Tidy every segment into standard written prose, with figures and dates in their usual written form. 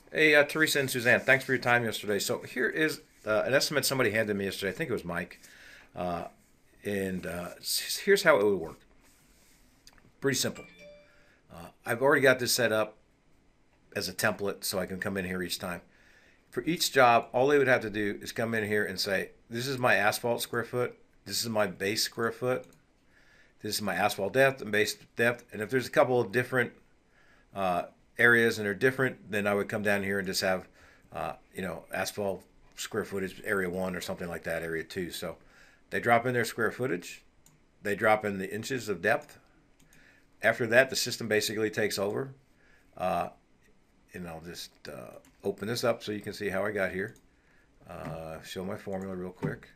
Hey, Teresa and Suzanne, thanks for your time yesterday. So here is an estimate somebody handed me yesterday. I think it was Mike. Uh, and here's how it would work. Pretty simple. I've already got this set up as a template so I can come in here each time. For each job, all they would have to do is come in here and say, this is my asphalt square foot. This is my base square foot. This is my asphalt depth and base depth. And if there's a couple of different uh, areas and they're different, then I would come down here and just have, asphalt square footage, area one or something like that, area two. So they drop in their square footage, they drop in the inches of depth. After that, the system basically takes over. Uh, and I'll just open this up so you can see how I got here. Show my formula real quick.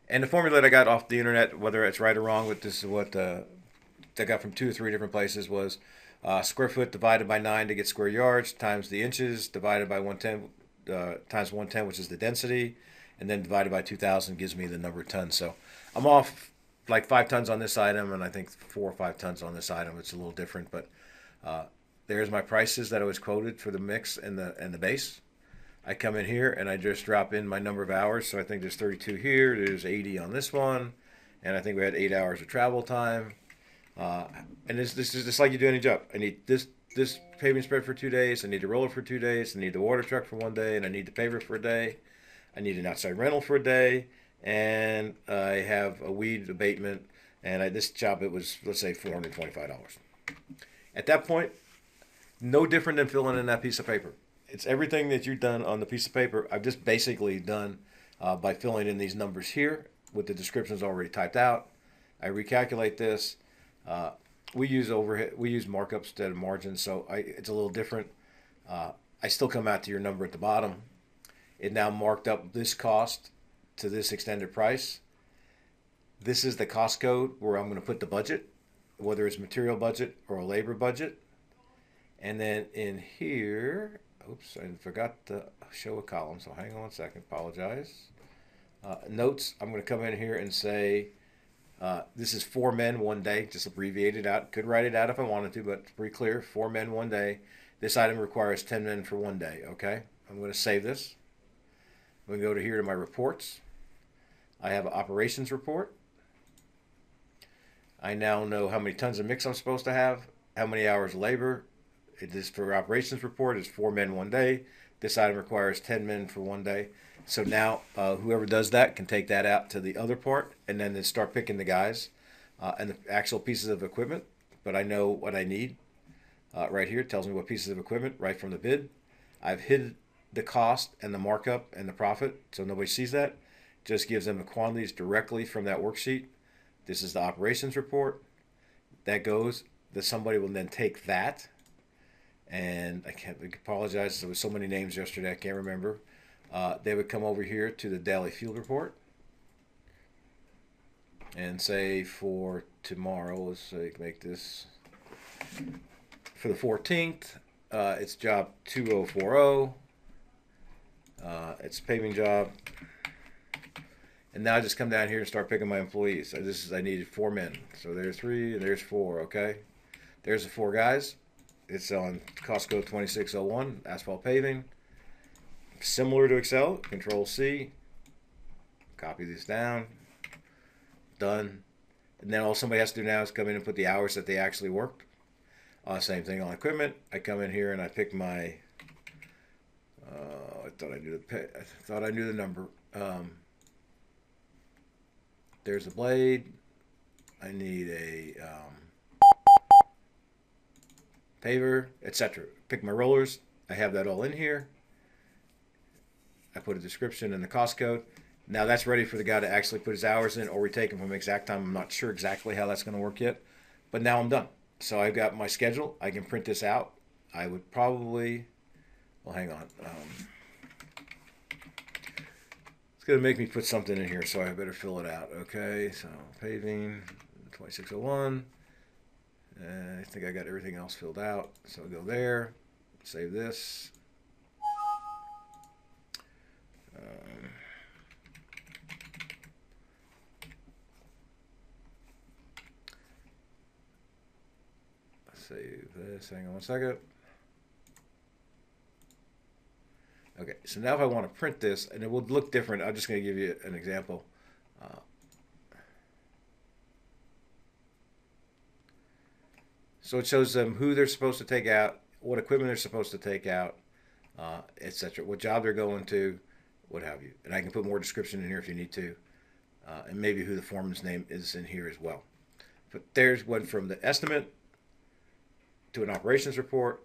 And the formula that I got off the internet, whether it's right or wrong, but this is what I got from two or three different places, was square foot divided by 9 to get square yards times the inches divided by 110 times 110, which is the density, and then divided by 2,000 gives me the number of tons. So I'm off like 5 tons on this item, and I think 4 or 5 tons on this item. It's a little different, but uh, there's my prices that I was quoted for the mix and the base. I come in here and I just drop in my number of hours. So I think there's 32 here. There's 80 on this one, and I think we had 8 hours of travel time. Uh, and this is just like you do any job. I need this paving spread for 2 days. I need the roller for 2 days. I need the water truck for one day, and I need the paver for a day. I need an outside rental for a day, and I have a weed abatement. And this job, it was, let's say, $425. At that point, no different than filling in that piece of paper. It's everything that you've done on the piece of paper. I've just basically done by filling in these numbers here with the descriptions already typed out. I recalculate this. Uh, we use overhead. We use markups instead of margins, so it's a little different. I still come out to your number at the bottom. It now marked up this cost to this extended price. This is the cost code where I'm going to put the budget, whether it's material budget or a labor budget. And then in here, oops, I forgot to show a column, so hang on a second, apologize. Notes, I'm going to come in here and say this is 4 men 1 day, just abbreviate it out. Could write it out if I wanted to, but it's pretty clear. 4 men 1 day. This item requires 10 men for 1 day. Okay, I'm going to save this. I'm going to go to here to my reports. I have an operations report. I now know how many tons of mix I'm supposed to have, how many hours of labor. It is for operations report is 4 men 1 day. This item requires 10 men for 1 day. So now whoever does that can take that out to the other part and then start picking the guys and the actual pieces of equipment. But I know what I need right here. It tells me what pieces of equipment right from the bid. I've hid the cost and the markup and the profit so nobody sees that. Just gives them the quantities directly from that worksheet. This is the operations report. That goes, that somebody will then take that, and I apologize. There was so many names yesterday, I can't remember. They would come over here to the daily field report and say for tomorrow, let's say make this for the 14th. It's job 2040. It's paving job. And now I just come down here and start picking my employees. So I needed 4 men. So there's 3 and there's 4. Okay, there's the 4 guys. It's on cost code 2601 asphalt paving. Similar to Excel. Control C. Copy this down. Done. And then all somebody has to do now is come in and put the hours that they actually worked. Same thing on equipment. I come in here and I pick my. I thought I knew the number. There's a blade. I need a paver, etc. Pick my rollers. I have that all in here. I put a description and the cost code. Now that's ready for the guy to actually put his hours in, or we take them from exact time. I'm not sure exactly how that's going to work yet, but now I'm done. So I've got my schedule. I can print this out. I would probably, well, hang on. It's going to make me put something in here, so I better fill it out. Okay, so paving 2601. I think I got everything else filled out. So I'll go there, save this. Um, Save this. Hang on one second. Okay, so now if I want to print this, and it will look different, I'm just going to give you an example. So it shows them who they're supposed to take out, what equipment they're supposed to take out, etc. What job they're going to, what have you. And I can put more description in here if you need to, and maybe who the foreman's name is in here as well. But there's one from the estimate to an operations report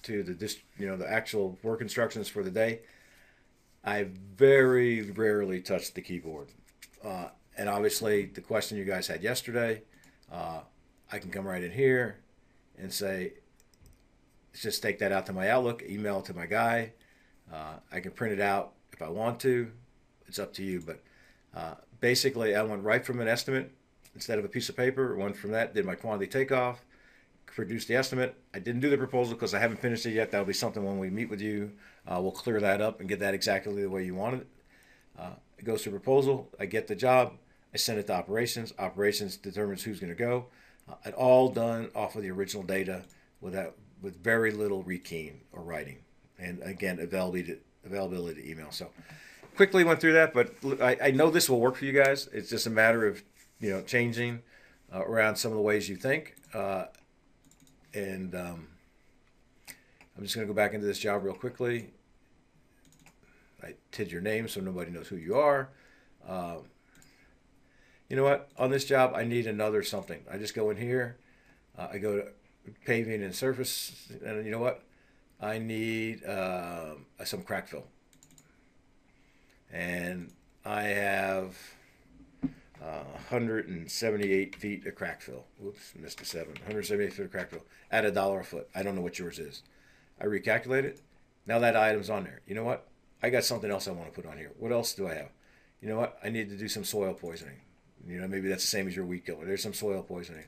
to the the actual work instructions for the day. I very rarely touch the keyboard, and obviously the question you guys had yesterday, I can come right in here and say, just take that out to my Outlook, email it to my guy. I can print it out if I want to. It's up to you, but basically I went right from an estimate instead of a piece of paper. Went from that, did my quantity takeoff, produced the estimate. I didn't do the proposal because I haven't finished it yet. That'll be something when we meet with you. We'll clear that up and get that exactly the way you want it. It goes to proposal. I get the job. I send it to operations. Operations determines who's going to go. It all done off of the original data with very little rekeying or writing. And again, availability to email. So quickly went through that, but I know this will work for you guys. It's just a matter of changing around some of the ways you think. And I'm just going to go back into this job real quickly. I hid your name so nobody knows who you are. You know what? On this job, I need another something. I just go in here. I go to paving and surface, and you know what? I need some crack fill. And I have 178 feet of crack fill. Whoops, missed a 7. 178 feet of crack fill at $1 a foot. I don't know what yours is. I recalculate it. Now that item's on there. You know what? I got something else I want to put on here. What else do I have? You know what? I need to do some soil poisoning. Maybe that's the same as your weed killer. There's some soil poisoning.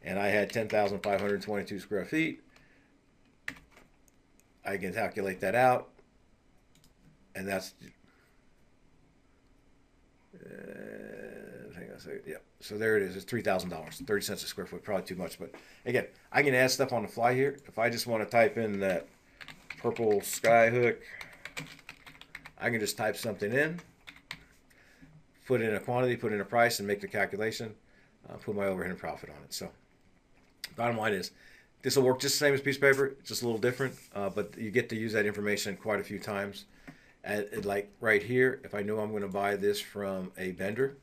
And I had 10,522 square feet. I can calculate that out. And that's... hang on a second. Yeah. So there it is. It's $3,000. 30 cents a square foot. Probably too much. But again, I can add stuff on the fly here. If I just want to type in that purple sky hook, I can just type something in, put in a quantity, put in a price, and make the calculation. Put my overhead and profit on it. So bottom line is, this will work just the same as piece of paper, just a little different, but you get to use that information quite a few times. Like right here, if I know I'm going to buy this from a vendor,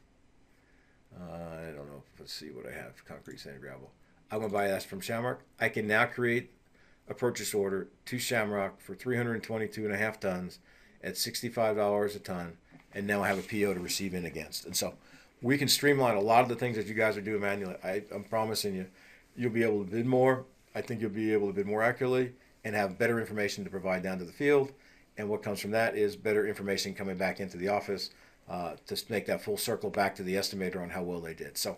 I don't know, let's see what I have, concrete, sand, gravel. I'm going to buy that from Shamrock. I can now create a purchase order to Shamrock for 322.5 tons at $65 a ton, and now I have a PO to receive in against. And so we can streamline a lot of the things that you guys are doing manually. I'm promising you, you'll be able to bid more. I think you'll be able to bid more accurately and have better information to provide down to the field. And what comes from that is better information coming back into the office to make that full circle back to the estimator on how well they did. So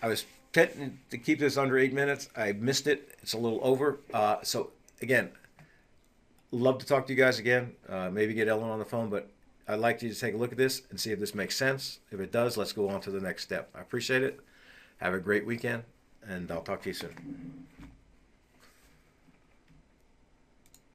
I was tempted to keep this under 8 minutes. I missed it. It's a little over. So again, love to talk to you guys again. Maybe get Ellen on the phone, but I'd like you to take a look at this and see if this makes sense. If it does, let's go on to the next step. I appreciate it. Have a great weekend, and I'll talk to you soon.